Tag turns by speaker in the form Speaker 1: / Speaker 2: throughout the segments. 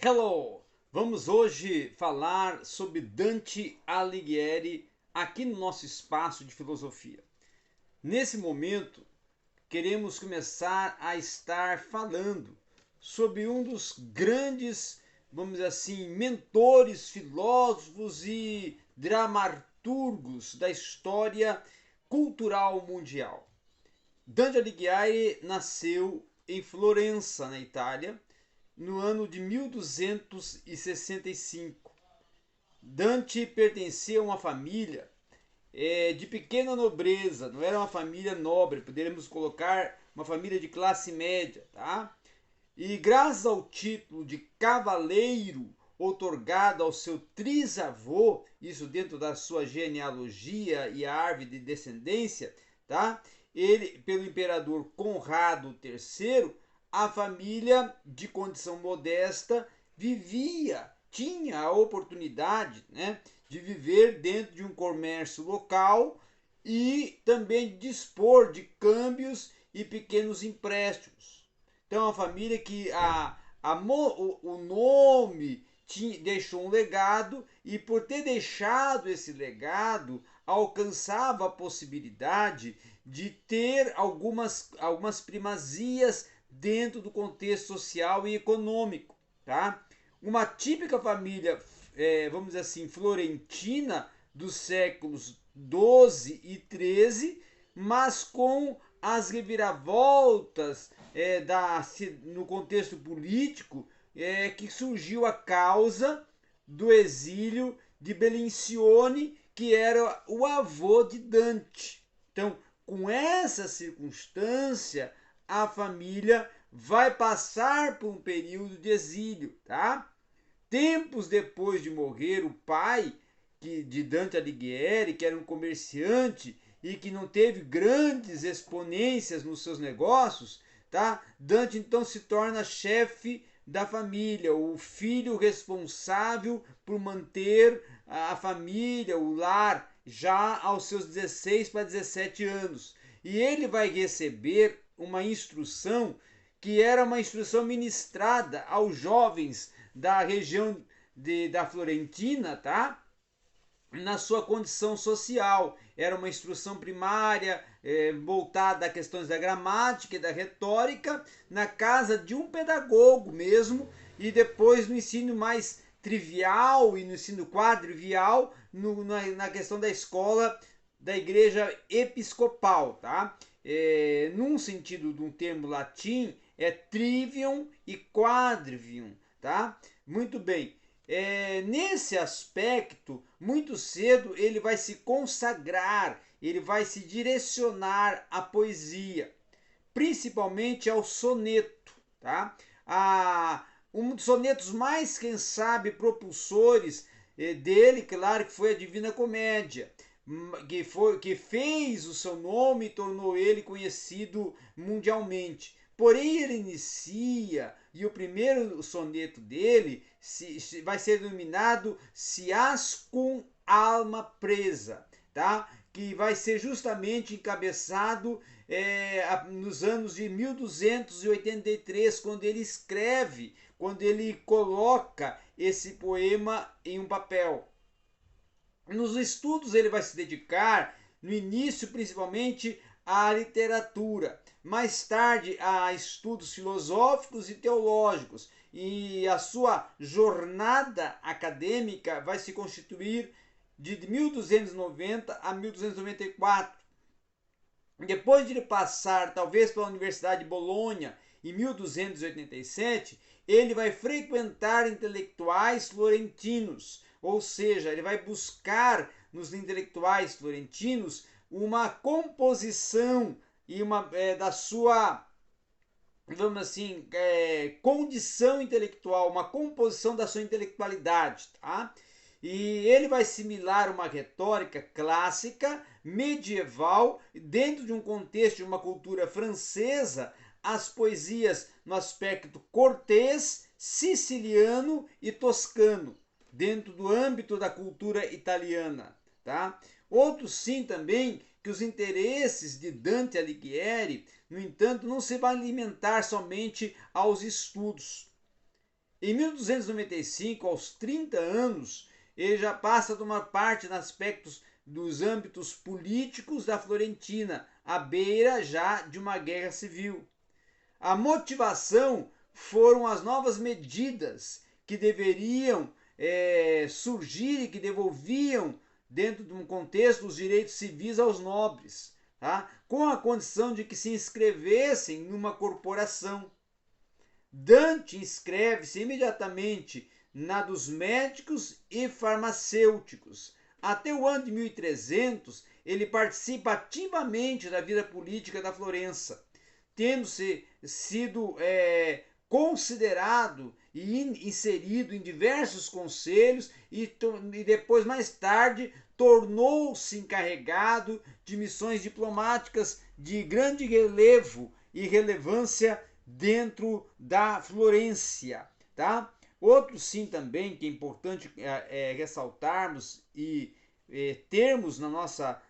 Speaker 1: Hello! Vamos hoje falar sobre Dante Alighieri aqui no nosso espaço de filosofia. Nesse momento, queremos começar a estar falando sobre um dos grandes, vamos dizer assim, mentores, filósofos e dramaturgos da história cultural mundial. Dante Alighieri nasceu em Florença, na Itália, no ano de 1265. Dante pertencia a uma família de pequena nobreza, não era uma família nobre, poderíamos colocar uma família de classe média, tá? E graças ao título de cavaleiro otorgado ao seu trisavô, isso dentro da sua genealogia e a árvore de descendência, tá? Ele, pelo imperador Conrado III, a família de condição modesta tinha a oportunidade, né, de viver dentro de um comércio local e também dispor de câmbios e pequenos empréstimos. Então, é uma família que o nome deixou um legado e, por ter deixado esse legado, alcançava a possibilidade de ter algumas primazias dentro do contexto social e econômico. Tá? Uma típica família, vamos dizer assim, florentina dos séculos 12 e 13, mas com as reviravoltas no contexto político que surgiu a causa do exílio de Belencione, que era o avô de Dante. Então, com essa circunstância, a família vai passar por um período de exílio, tá? Tempos depois de morrer o pai de Dante Alighieri, que era um comerciante e que não teve grandes exponências nos seus negócios, tá? Dante então se torna chefe da família, o filho responsável por manter a família, o lar, já aos seus 16 para 17 anos. E ele vai receber uma instrução que era uma instrução ministrada aos jovens da região da Florentina, tá? Na sua condição social. Era uma instrução primária voltada a questões da gramática e da retórica, na casa de um pedagogo mesmo, e depois no ensino mais trivial e no ensino quadrivial, na questão da escola da igreja episcopal, tá? Num sentido de um termo latim, é trivium e quadrivium, tá? Muito bem. Nesse aspecto, muito cedo ele vai se consagrar, ele vai se direcionar à poesia, principalmente ao soneto, tá? Um dos sonetos mais, quem sabe, propulsores dele, claro que foi a Divina Comédia, que fez o seu nome e tornou ele conhecido mundialmente. Porém, ele inicia, e o primeiro soneto dele vai ser denominado Ciascum Alma Presa, tá? Que vai ser justamente encabeçado nos anos de 1283, quando ele escreve, quando ele coloca esse poema em um papel. Nos estudos ele vai se dedicar, no início principalmente, à literatura, mais tarde a estudos filosóficos e teológicos, e a sua jornada acadêmica vai se constituir de 1290 a 1294. Depois de ele passar, talvez, pela Universidade de Bolonha, em 1287, ele vai frequentar intelectuais florentinos, ou seja, ele vai buscar nos intelectuais florentinos uma composição e da sua, vamos assim, condição intelectual, uma composição da sua intelectualidade, tá? E ele vai assimilar uma retórica clássica, medieval, dentro de um contexto de uma cultura francesa, as poesias no aspecto cortês, siciliano e toscano, dentro do âmbito da cultura italiana, tá? Outro sim também que os interesses de Dante Alighieri, no entanto, não se vai alimentar somente aos estudos. Em 1295, aos 30 anos, ele já passa a tomar parte dos âmbitos políticos da Florentina, à beira já de uma guerra civil. A motivação foram as novas medidas que deveriam surgir e que devolviam, dentro de um contexto, os direitos civis aos nobres, tá? Com a condição de que se inscrevessem numa corporação. Dante inscreve-se imediatamente na dos médicos e farmacêuticos. Até o ano de 1300, ele participa ativamente da vida política da Florença, tendo sido considerado e inserido em diversos conselhos e depois, mais tarde, tornou-se encarregado de missões diplomáticas de grande relevo e relevância dentro da Florência, tá? Outro sim também que é importante ressaltarmos e termos na nossa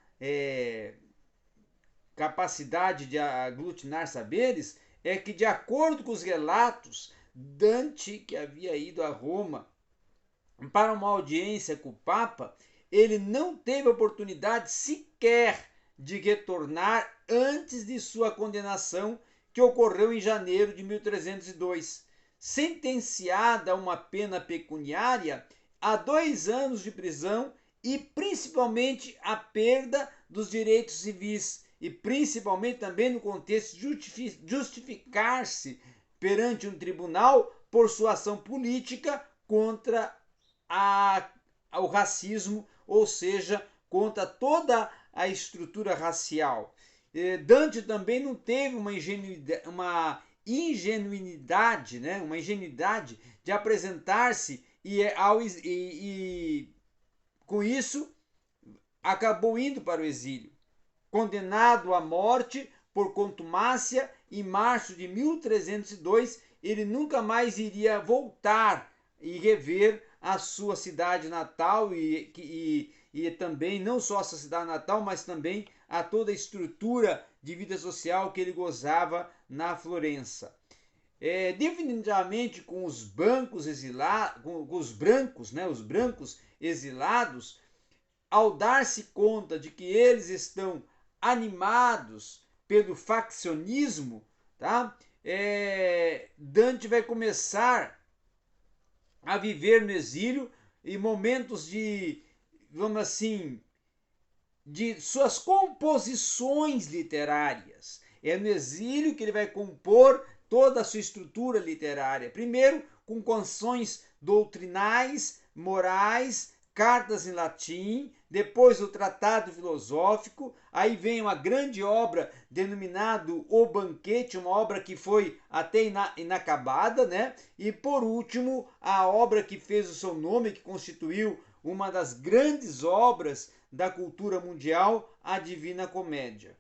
Speaker 1: capacidade de aglutinar saberes é que, de acordo com os relatos, Dante, que havia ido a Roma para uma audiência com o Papa, ele não teve oportunidade sequer de retornar antes de sua condenação, que ocorreu em janeiro de 1302, sentenciada a uma pena pecuniária, a 2 anos de prisão e principalmente a perda dos direitos civis, e principalmente também no contexto de justificar-se perante um tribunal por sua ação política contra o racismo, ou seja, contra toda a estrutura racial. Dante também não teve uma ingenuidade, né? Uma ingenuidade de apresentar-se e com isso acabou indo para o exílio. Condenado à morte por contumácia em março de 1302, ele nunca mais iria voltar e rever a sua cidade natal e também não só a sua cidade natal, mas também a toda a estrutura de vida social que ele gozava na Florença. Definitivamente com os brancos exilados, os brancos exilados, ao dar-se conta de que eles estão animados pelo faccionismo, tá? Dante vai começar a viver no exílio em momentos de, vamos assim, de suas composições literárias. É no exílio que ele vai compor toda a sua estrutura literária. Primeiro, com canções doutrinais, morais, cartas em latim, depois o tratado filosófico, aí vem uma grande obra denominada O Banquete, uma obra que foi até inacabada, né? E por último, a obra que fez o seu nome, que constituiu uma das grandes obras da cultura mundial, a Divina Comédia.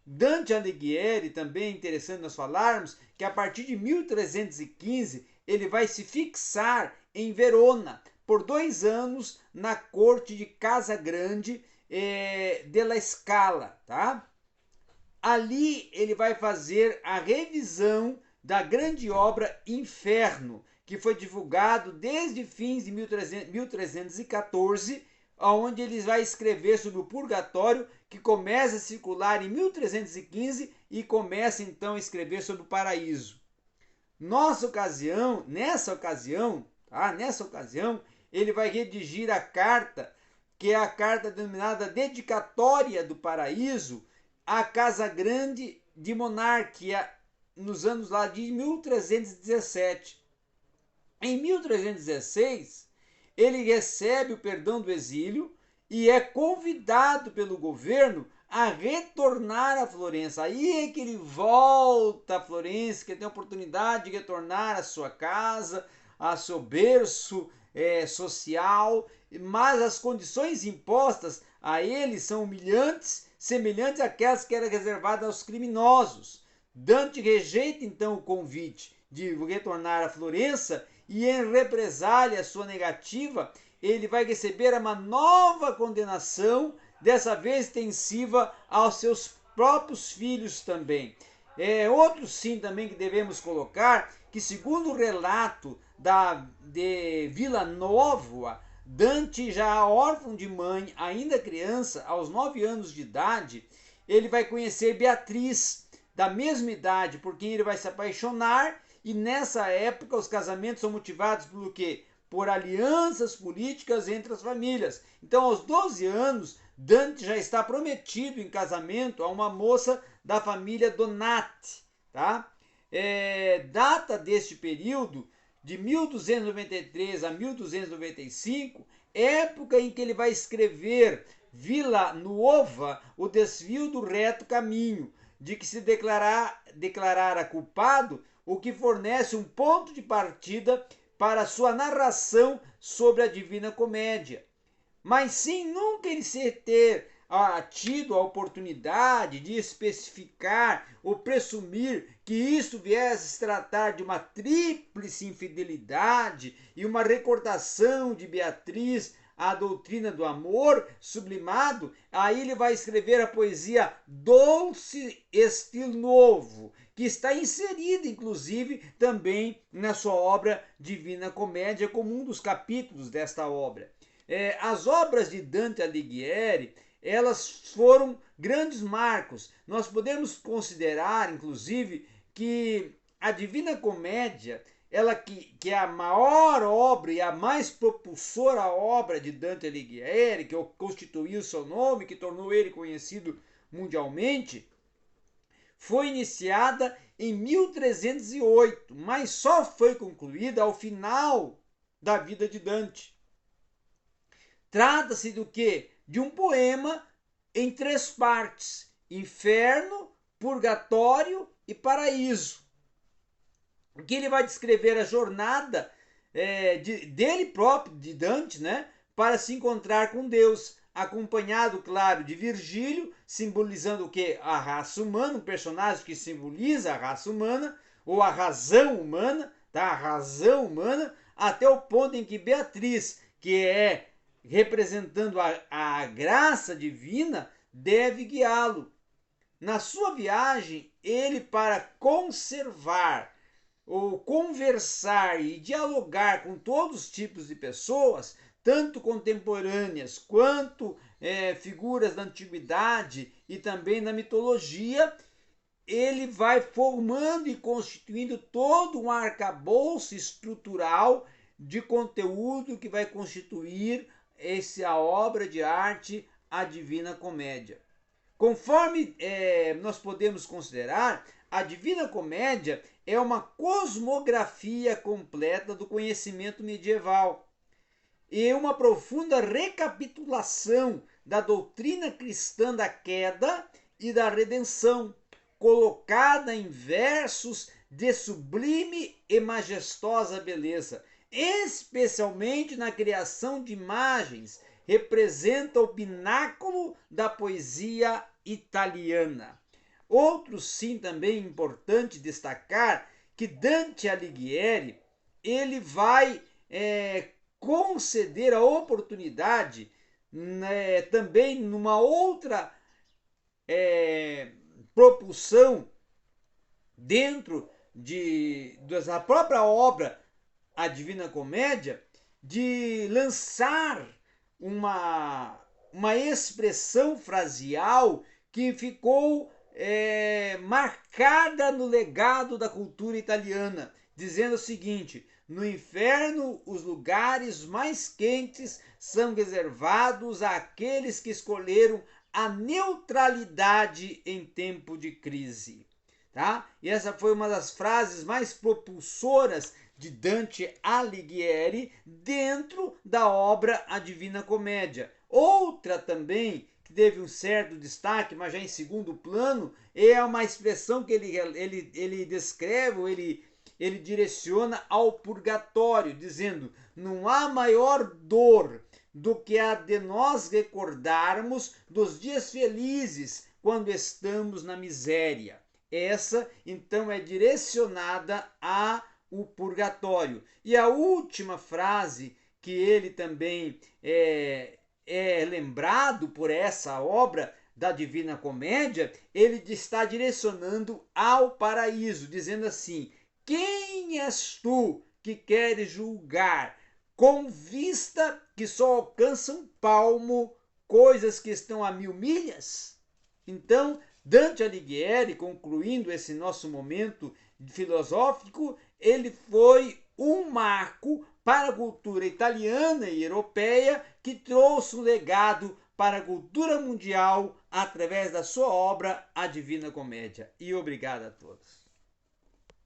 Speaker 1: Dante Alighieri, também é interessante nós falarmos que a partir de 1315 ele vai se fixar em Verona por 2 anos na corte de Casa Grande della Scala, tá? Ali ele vai fazer a revisão da grande obra Inferno, que foi divulgado desde fins de 1314, onde ele vai escrever sobre o purgatório, que começa a circular em 1315 e começa então a escrever sobre o paraíso. Nessa ocasião, ele vai redigir a carta, que é a carta denominada Dedicatória do Paraíso, à Casa Grande de Monarquia, nos anos lá de 1317. Em 1316, ele recebe o perdão do exílio e é convidado pelo governo a retornar a Florença. Aí é que ele volta a Florença, que tem a oportunidade de retornar à sua casa, a seu berço social, mas as condições impostas a ele são humilhantes, semelhantes àquelas que eram reservadas aos criminosos. Dante rejeita então o convite de retornar a Florença e, em represália à sua negativa, ele vai receber uma nova condenação, dessa vez extensiva aos seus próprios filhos também. Outro sim também que devemos colocar, que segundo o relato de Vila Nova, Dante, já órfão de mãe, ainda criança, aos 9 anos de idade, ele vai conhecer Beatriz, da mesma idade, por quem ele vai se apaixonar, e nessa época os casamentos são motivados pelo quê? Por alianças políticas entre as famílias. Então, aos 12 anos, Dante já está prometido em casamento a uma moça da família Donati, tá? Data deste período de 1293 a 1295, época em que ele vai escrever Vila Nuova, o desvio do reto caminho, de que se declarara culpado, o que fornece um ponto de partida para sua narração sobre a Divina Comédia. Mas sem nunca ele ter tido a oportunidade de especificar ou presumir que isto viesse a se tratar de uma tríplice infidelidade e uma recordação de Beatriz à doutrina do amor sublimado, aí ele vai escrever a poesia Dolce Estilo Novo, que está inserida, inclusive, também na sua obra Divina Comédia, como um dos capítulos desta obra. As obras de Dante Alighieri, elas foram grandes marcos. Nós podemos considerar, inclusive, que a Divina Comédia, ela que é a maior obra e a mais propulsora obra de Dante Alighieri, que constituiu seu nome, que tornou ele conhecido mundialmente, foi iniciada em 1308, mas só foi concluída ao final da vida de Dante. Trata-se do quê? De um poema em 3 partes: inferno, purgatório e paraíso. Que ele vai descrever a jornada dele próprio, de Dante, né, para se encontrar com Deus, acompanhado, claro, de Virgílio, simbolizando o quê? A raça humana, um personagem que simboliza a raça humana, ou a razão humana, tá? A razão humana, até o ponto em que Beatriz, que é representando a graça divina, deve guiá-lo. Na sua viagem, ele, para conservar ou conversar e dialogar com todos os tipos de pessoas, tanto contemporâneas quanto figuras da antiguidade e também da mitologia, ele vai formando e constituindo todo um arcabouço estrutural de conteúdo que vai constituir essa obra de arte, a Divina Comédia. Conforme nós podemos considerar, a Divina Comédia é uma cosmografia completa do conhecimento medieval e uma profunda recapitulação da doutrina cristã da queda e da redenção, colocada em versos de sublime e majestosa beleza, especialmente na criação de imagens, representa o pináculo da poesia italiana. Outro sim também importante destacar que Dante Alighieri ele vai conceder a oportunidade também numa outra propulsão dentro da própria obra A Divina Comédia, de lançar uma expressão frasial que ficou marcada no legado da cultura italiana, dizendo o seguinte: no inferno os lugares mais quentes são reservados àqueles que escolheram a neutralidade em tempo de crise. Tá? E essa foi uma das frases mais propulsoras de Dante Alighieri dentro da obra A Divina Comédia. Outra também que teve um certo destaque, mas já em segundo plano, é uma expressão que ele descreve, ele direciona ao purgatório, dizendo: não há maior dor do que a de nós recordarmos dos dias felizes quando estamos na miséria. Essa, então, é direcionada ao purgatório. E a última frase que ele também é lembrado por essa obra da Divina Comédia, ele está direcionando ao paraíso, dizendo assim: quem és tu que queres julgar com vista que só alcança um palmo coisas que estão a 1000 milhas? Então, Dante Alighieri, concluindo esse nosso momento filosófico, ele foi um marco para a cultura italiana e europeia, que trouxe um legado para a cultura mundial através da sua obra A Divina Comédia. E obrigado a todos.